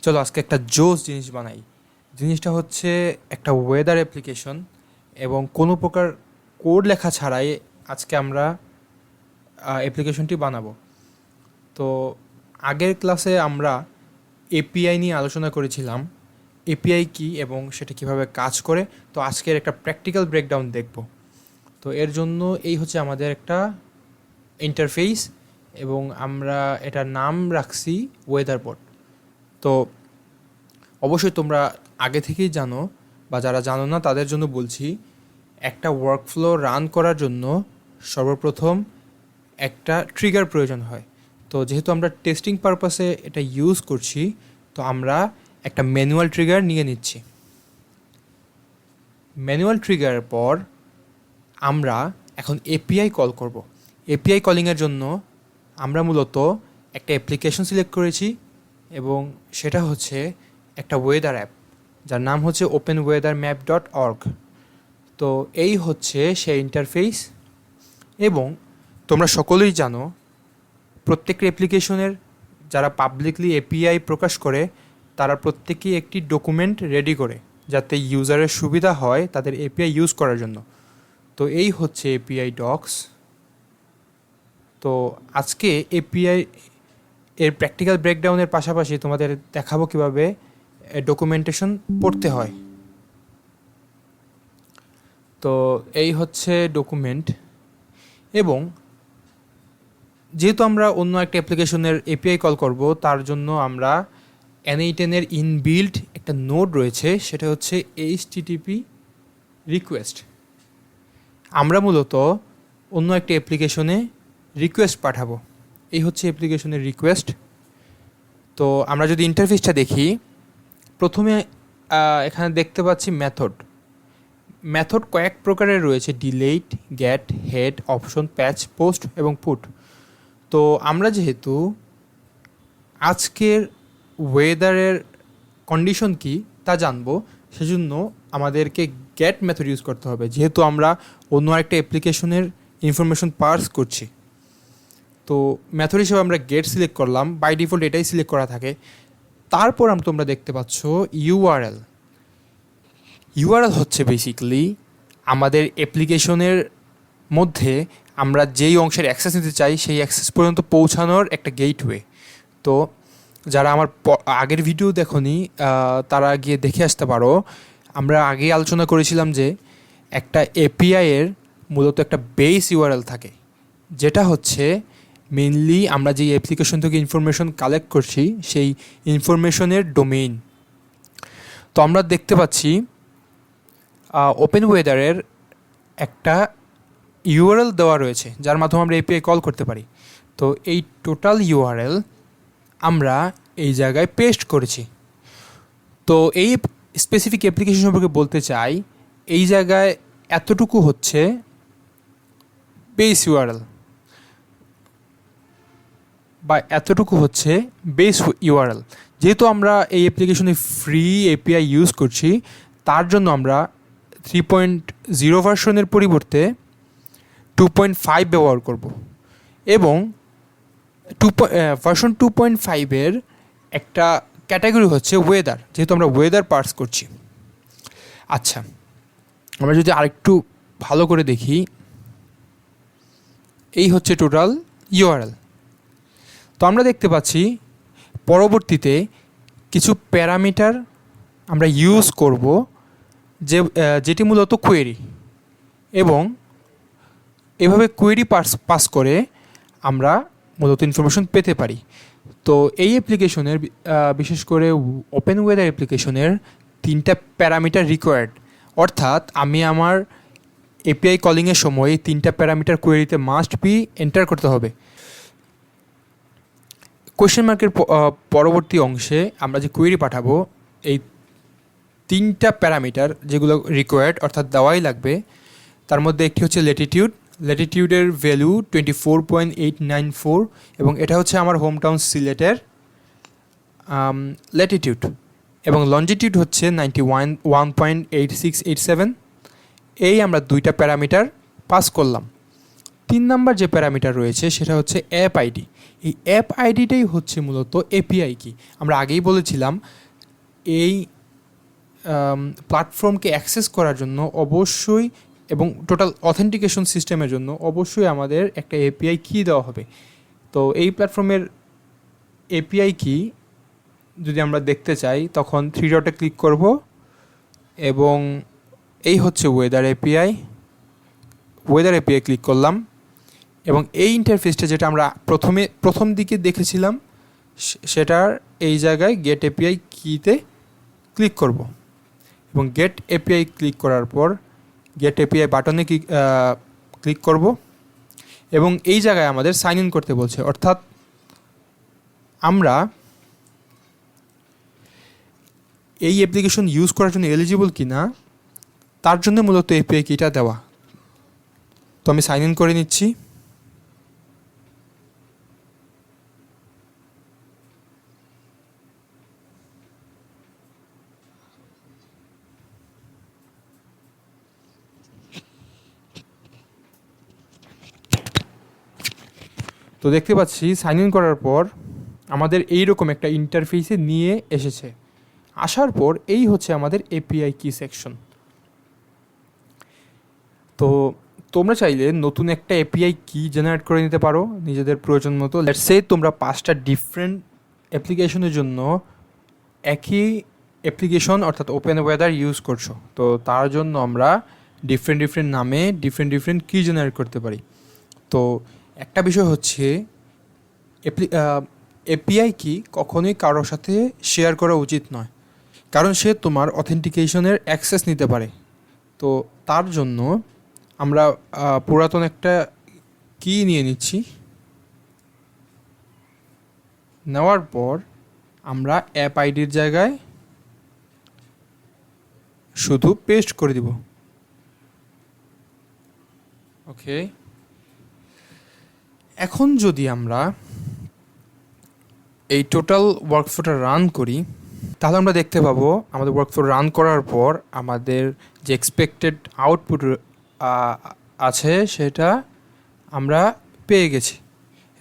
চলো আজকে একটা জোস জিনিস বানাই। জিনিসটা হচ্ছে একটা ওয়েদার অ্যাপ্লিকেশন এবং কোনো প্রকার কোড লেখা ছাড়াই আজকে আমরা অ্যাপ্লিকেশনটি বানাবো। তো আগের ক্লাসে আমরা এপিআই নিয়ে আলোচনা করেছিলাম, এপিআই কি এবং সেটা কিভাবে কাজ করে। তো আজকের একটা প্র্যাকটিক্যাল ব্রেকডাউন দেখব। তো এর জন্য এই হচ্ছে আমাদের একটা ইন্টারফেস এবং আমরা এটার নাম রাখছি ওয়েদার বোর্ড। তো অবশ্যই তোমরা আগে থেকেই জানো, বা যারা জানো না তাদের জন্য বলছি, একটা ওয়ার্কফ্লো রান করার জন্য সর্বপ্রথম একটা ট্রিগার প্রয়োজন হয়। তো যেহেতু আমরা টেস্টিং পারপাসে এটা ইউজ করছি, তো আমরা একটা ম্যানুয়াল ট্রিগার নিয়ে নিচ্ছি। ম্যানুয়াল ট্রিগারের পর আমরা এখন এপিআই কল করব। এপিআই কলিংয়ের জন্য আমরা মূলত একটা অ্যাপ্লিকেশন সিলেক্ট করেছি এবং সেটা হচ্ছে একটা ওয়েদার অ্যাপ, যার নাম হচ্ছে openweathermap.org। তো এই হচ্ছে সেই ইন্টারফেস। এবং তোমরা সকলেই জানো, প্রত্যেকটা অ্যাপ্লিকেশনের যারা পাবলিকলি এপিআই প্রকাশ করে তারা প্রত্যেকেই একটি ডকুমেন্ট রেডি করে, যাতে ইউজারের সুবিধা হয় তাদের এপিআই ইউজ করার জন্য। তো এই হচ্ছে এপিআই ডক্স। তো আজকে এপিআই এর প্র্যাকটিক্যাল ব্রেকডাউনের পাশাপাশি তোমাদের দেখাবো কীভাবে ডকুমেন্টেশন পড়তে হয়। তো এই হচ্ছে ডকুমেন্ট। এবং যেহেতু আমরা অন্য একটা অ্যাপ্লিকেশনের এপিআই কল করব, তার জন্য আমরা N8N-এর ইনবিল্ট একটা নোড রয়েছে, সেটা হচ্ছে HTTP রিকোয়েস্ট। আমরা মূলত অন্য একটা অ্যাপ্লিকেশনে রিকোয়েস্ট পাঠাবো। এই হচ্ছে অ্যাপ্লিকেশনের রিকোয়েস্ট। তো আমরা যদি ইন্টারফেসটা দেখি, প্রথমে এখানে দেখতে পাচ্ছি মেথড। মেথড কয়েক প্রকারের রয়েছে: ডিলেট, গেট, হেড, অপশন, প্যাচ, পোস্ট এবং পুট। তো আমরা যেহেতু আজকের ওয়েদারের কন্ডিশন কি তা জানবো, সেজন্য আমাদেরকে গেট মেথড ইউজ করতে হবে, যেহেতু আমরা অন্য একটা অ্যাপ্লিকেশনের ইনফরমেশন পার্স করছি। তো মেথড হিসেবে আমরা গেট সিলেক্ট করলাম, বাই ডিফল্ট এটাই সিলেক্ট করা থাকে। তারপর তোমরা দেখতে পাচ্ছ ইউআরএল। ইউআরএল হচ্ছে বেসিক্যালি আমাদের অ্যাপ্লিকেশনের মধ্যে আমরা যেই অংশের অ্যাক্সেস নিতে চাই সেই অ্যাক্সেস পর্যন্ত পৌঁছানোর একটা গেটওয়ে। তো যারা আমার আগের ভিডিও দেখোনি তারা গিয়ে দেখে আসতে পারো। আমরা আগে আলোচনা করেছিলাম যে একটা এপিআইয়ের মূলত একটা বেস ইউআরএল থাকে, যেটা হচ্ছে মেইনলি আমরা যেই অ্যাপ্লিকেশন থেকে ইনফরমেশন কালেক্ট করছি সেই ইনফরমেশনের ডোমেইন। তো আমরা দেখতে পাচ্ছি ওপেন ওয়েদারের একটা ইউআরএল দেওয়া রয়েছে, যার মাধ্যমে আমরা এপিআই কল করতে পারি। তো এই টোটাল ইউআরএল আমরা এই জায়গায় পেস্ট করেছি। তো এই স্পেসিফিক অ্যাপ্লিকেশন সম্পর্কে বলতে চাই, এই জায়গায় এতটুকু হচ্ছে বেস ইউআরএল, বা এতটুকু হচ্ছে বেস ইউআরএল। যেহেতু আমরা এই অ্যাপ্লিকেশনে ফ্রি এপিআই ইউজ করছি, তার জন্য আমরা 3.0 ভার্সনের পরিবর্তে 2.5 ব্যবহার করব। এবং ভার্সন 2.5-এর একটা ক্যাটাগরি হচ্ছে ওয়েদার, যেহেতু আমরা ওয়েদার পার্স করছি। আচ্ছা, আমরা যদি আরেকটু ভালো করে দেখি, এই হচ্ছে টোটাল ইউআরএল। তো আমরা দেখতে পাচ্ছি পরবর্তীতে কিছু প্যারামিটার আমরা ইউজ করব, যেটি মূলত কোয়েরি, এবং এভাবে কোয়েরি পাস করে আমরা মূলত ইনফরমেশন পেতে পারি। তো এই অ্যাপ্লিকেশনের বিশেষ করে ওপেন ওয়েদার অ্যাপ্লিকেশনের 3টা প্যারামিটার রিকোয়ার্ড, অর্থাৎ আমি আমার এপিআই কলিংয়ের সময় 3টা প্যারামিটার কোয়েরিতে মাস্ট বি এন্টার করতে হবে। কোয়েশ্চেন মার্কের পরবর্তী অংশে আমরা যে কোয়েরি পাঠাবো, এই 3টা প্যারামিটার যেগুলো রিকোয়ার্ড অর্থাৎ দেওয়াই লাগবে, তার মধ্যে একটি হচ্ছে ল্যাটিটিউড। ল্যাটিটিউডের ভ্যালু 24.894 এবং এটা হচ্ছে আমার হোম টাউন সিলেটের ল্যাটিটিউড। এবং লঞ্জিটিউড হচ্ছে 91.8687। এই আমরা 2টা প্যারামিটার পাস করলাম। 3 নাম্বার যে প্যারামিটার রয়েছে সেটা হচ্ছে অ্যাপ আইডি। এই অ্যাপ আইডিটাই হচ্ছে মূলত এপিআই কি। আমরা আগেই বলেছিলাম এই প্ল্যাটফর্মকে অ্যাক্সেস করার জন্য অবশ্যই এবং টোটাল অথেন্টিকেশন সিস্টেমের জন্য অবশ্যই আমাদের একটা এপিআই কি দেওয়া হবে। তো এই প্ল্যাটফর্মের এপিআই কি যদি আমরা দেখতে চাই তখন 3 ডটে ক্লিক করব এবং এই হচ্ছে ওয়েদার এপিআই ক্লিক করলাম এবং এই ইন্টারফেসটা যেটা আমরা প্রথম দিকে দেখেছিলাম সেটার এই জায়গায় গেট এপিআই কিতে ক্লিক করব এবং গেট এপিআই ক্লিক করার পর গেট এপিআই বাটনে ক্লিক করব এবং এই জায়গায় আমাদের সাইন ইন করতে বলছে, অর্থাৎ আমরা এই অ্যাপ্লিকেশন ইউজ করার জন্য এলিজিবল কিনা তার জন্য মূলত এপিআই কিটা দেওয়া। তো আমি সাইন ইন করে নিচ্ছি। তো দেখতে পাচ্ছি সাইন ইন করার পর আমাদের এইরকম একটা ইন্টারফেসে নিয়ে এসেছে। আসার পর এই হচ্ছে আমাদের এপিআই কি সেকশন। তো তোমরা চাইলে নতুন একটা এপিআই কি জেনারেট করে নিতে পারো নিজেদের প্রয়োজন মতো। লেটস সে তোমরা 5টা ডিফারেন্ট অ্যাপ্লিকেশনের জন্য একই অ্যাপ্লিকেশন অর্থাৎ ওপেন ওয়েদার ইউজ করছো, তো তার জন্য আমরা ডিফারেন্ট নামে ডিফারেন্ট কি জেনারেট করতে পারি। তো একটা বিষয় হচ্ছে এপিআই কি কখনোই কারোর সাথে শেয়ার করা উচিত নয়, কারণ সে তোমার অথেন্টিকেশনের অ্যাক্সেস নিতে পারে। তো তার জন্য আমরা পুরাতন একটা কি নিয়ে নিচ্ছি, নেওয়ার পর আমরা অ্যাপ আইডির জায়গায় শুধু পেস্ট করে দিব। ওকে, এখন যদি আমরা এই টোটাল ওয়ার্কফ্লোটা রান করি তাহলে আমরা দেখতে পাবো আমাদের ওয়ার্কফ্লো রান করার পর আমাদের যে এক্সপেক্টেড আউটপুট আছে সেটা আমরা পেয়ে গেছি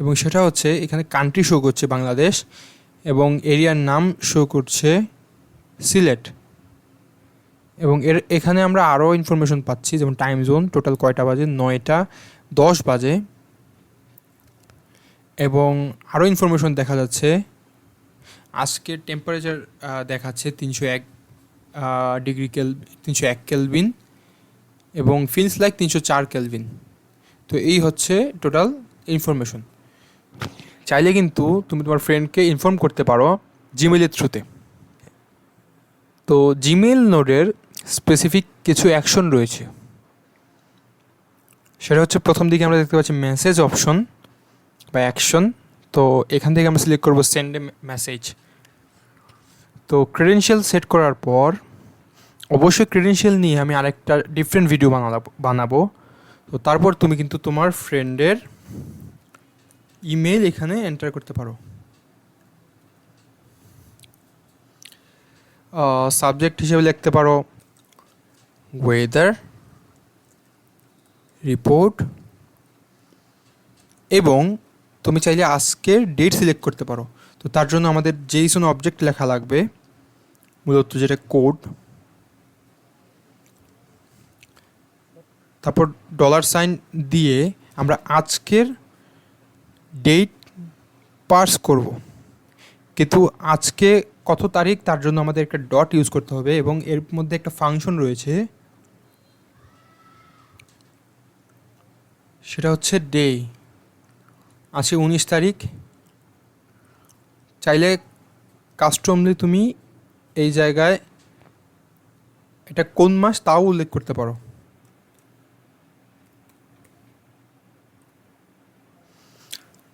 এবং সেটা হচ্ছে এখানে কান্ট্রি শো করছে বাংলাদেশ এবং এরিয়ার নাম শো করছে সিলেট এবং এখানে আমরা আরও ইনফরমেশন পাচ্ছি, যেমন টাইম জোন টোটাল কয়টা বাজে, 9টা 10 বাজে এবং আরও ইনফরমেশন দেখা যাচ্ছে। আজকের টেম্পারেচার দেখাচ্ছে 301 কেলভিন এবং ফিলস লাইক 304 কেলভিন। তো এই হচ্ছে টোটাল ইনফরমেশন। চাইলে কিন্তু তুমি তোমার ফ্রেন্ডকে ইনফর্ম করতে পারো জিমেইলের থ্রুতে। তো জিমেইল নোডের স্পেসিফিক কিছু অ্যাকশন রয়েছে, সেটা হচ্ছে প্রথম দিকে আমরা দেখতে পাচ্ছি মেসেজ অপশন বা অ্যাকশন। তো এখান থেকে আমরা সিলেক্ট করবো সেন্ড এ মেসেজ। তো ক্রেডেনশিয়াল সেট করার পর অবশ্যই ক্রেডেনশিয়াল নিয়ে আমি আরেকটা ডিফারেন্ট ভিডিও বানাবো। তো তারপর তুমি কিন্তু তোমার ফ্রেন্ডের ইমেল এখানে এন্টার করতে পারো। সাবজেক্ট হিসেবে লিখতে পারো ওয়েদার রিপোর্ট এবং তুমি চাইলে আজকের ডেট সিলেক্ট করতে পারো। তো তার জন্য আমাদের জেইসন অবজেক্ট লেখা লাগবে, মূলত যেটা কোড, তারপর $সাইন দিয়ে আমরা আজকের ডেট পার্স করব, কিন্তু আজকে কত তারিখ তার জন্য আমাদের একটা ডট ইউজ করতে হবে এবং এর মধ্যে একটা ফাংশন রয়েছে, সেটা হচ্ছে ডে। আজকে 19 তারিখ। চাইলে কাস্টমলি তুমি এই জায়গায় এটা কোন মাস তাও উল্লেখ করতে পারো।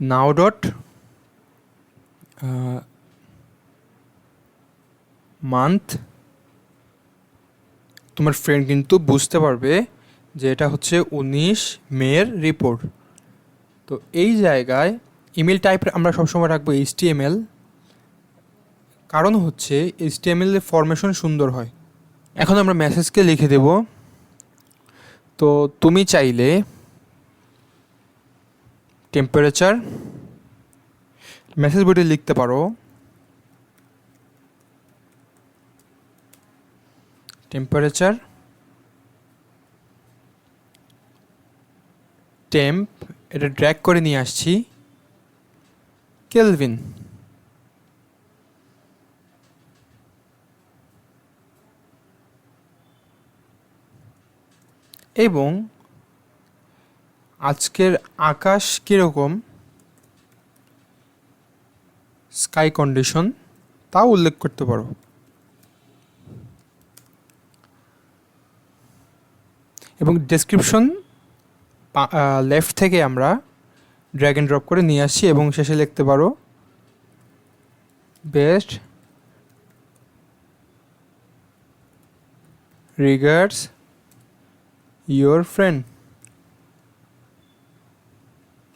নাও ডট মান্থ। তোমার ফ্রেন্ড কিন্তু বুঝতে পারবে যে এটা হচ্ছে 19 মের রিপোর্ট। তো এই জায়গায় ইমেল টাইপ আমরা সবসময় রাখবো HTML, কারণ হচ্ছে HTML এর ফরমেশন সুন্দর হয়। এখন আমরা মেসেজকে লিখে দেব। তো তুমি চাইলে টেম্পারেচার, মেসেজ বডি লিখতে পারো টেম্পারেচার টেম্প, এটা ড্র্যাগ করে নিয়ে আসছি কেলভিন। এবং আজকের আকাশ কীরকম, স্কাই কন্ডিশন, তাও উল্লেখ করতে পারো। এবং ডেসক্রিপশন লেফট থেকে আমরা ড্র্যাগ অ্যান্ড ড্রপ করে নিয়ে আসছি এবং শেষে লিখতে পারো বেস্ট রিগার্ডস ইয়োর ফ্রেন্ড,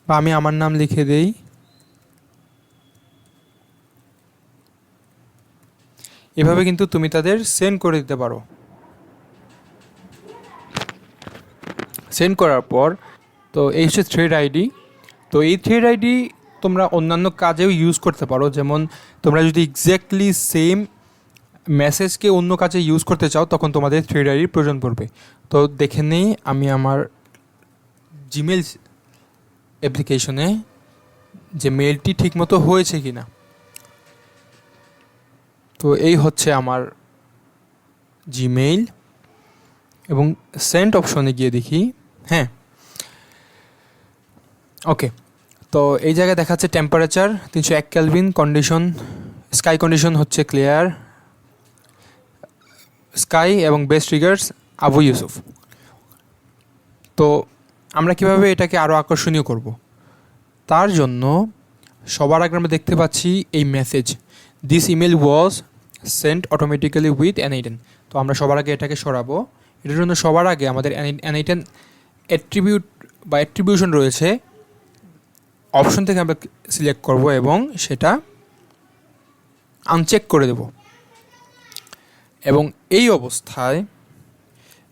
বা আমি আমার নাম লিখে দেই। এভাবে কিন্তু তুমি তাদের সেন্ড করে দিতে পারো। সেন্ড করার পর তো এই হচ্ছে থ্রেড আইডি। তো এই থ্রেড আইডি তোমরা অন্যান্য কাজেও ইউজ করতে পারো, যেমন তোমরা যদি এক্স্যাক্টলি সেম মেসেজকে অন্য কাজে ইউজ করতে চাও তখন তোমাদের থ্রেড আইডির প্রয়োজন পড়বে। তো দেখে নেই আমি আমার জিমেল অ্যাপ্লিকেশনে যে মেলটি ঠিকমতো হয়েছে কি না। তো এই হচ্ছে আমার জিমেইল এবং সেন্ড অপশনে গিয়ে দেখি, হ্যাঁ ওকে। তো এই জায়গায় দেখাচ্ছে temperature 301 kelvin, condition sky condition হচ্ছে ক্লিয়ার স্কাই এবং বেস্ট রিগার্ডস আবু ইউসুফ। তো আমরা কিভাবে এটাকে আরও আকর্ষণীয় করব, তার জন্য সবার আগে আমরা দেখতে পাচ্ছি এই message, this email was sent automatically with N8N। তো আমরা সবার আগে এটাকে সরাবো। এটার জন্য সবার আগে আমাদের N8N অ্যাট্রিবিউট বা অ্যাট্রিবিউশন রয়েছে, অপশন থেকে আমরা সিলেক্ট করব এবং সেটা আনচেক করে দেব। এবং এই অবস্থায়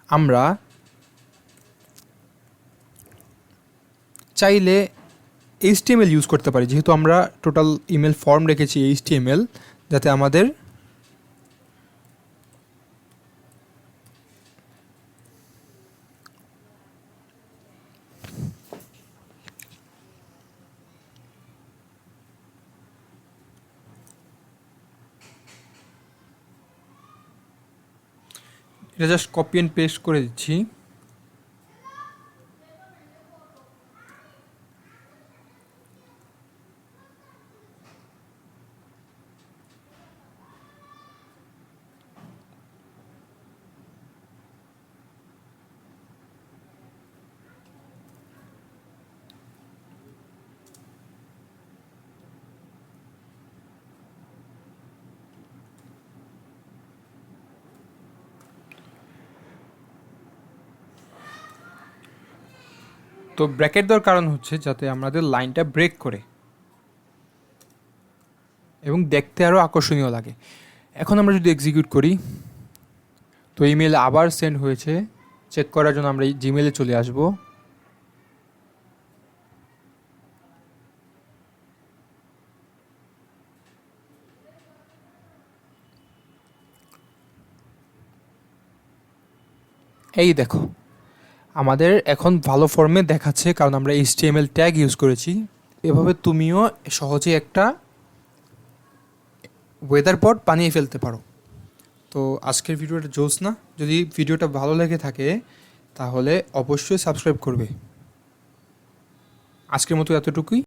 আমরা চাইলে HTML ইউজ করতে পারি, যেহেতু আমরা টোটাল ইমেল ফর্ম রেখেছি HTML, যাতে আমাদের এটা জাস্ট কপি অ্যান্ড পেস্ট করে দিচ্ছি। তো ব্র্যাকেট দেওয়ার কারণ হচ্ছে যাতে আমাদের লাইনটা ব্রেক করে এবং দেখতে আরও আকর্ষণীয় লাগে। এখন আমরা যদি এক্সিকিউট করি, তো ইমেল আবার সেন্ড হয়েছে, চেক করার জন্য আমরা জিমেলে চলে আসব। এই দেখো আমাদের এখন ভালো ফর্মে দেখাচ্ছে, কারণ আমরা HTML ট্যাগ ইউজ করেছি। এভাবে তুমিও সহজে একটা ওয়েদার পট বানিয়ে ফেলতে পারো। তো আজকের ভিডিওটা জোস না? যদি ভিডিওটা ভালো লেগে থাকে তাহলে অবশ্যই সাবস্ক্রাইব করবে। আজকের মতো এতটুকুই।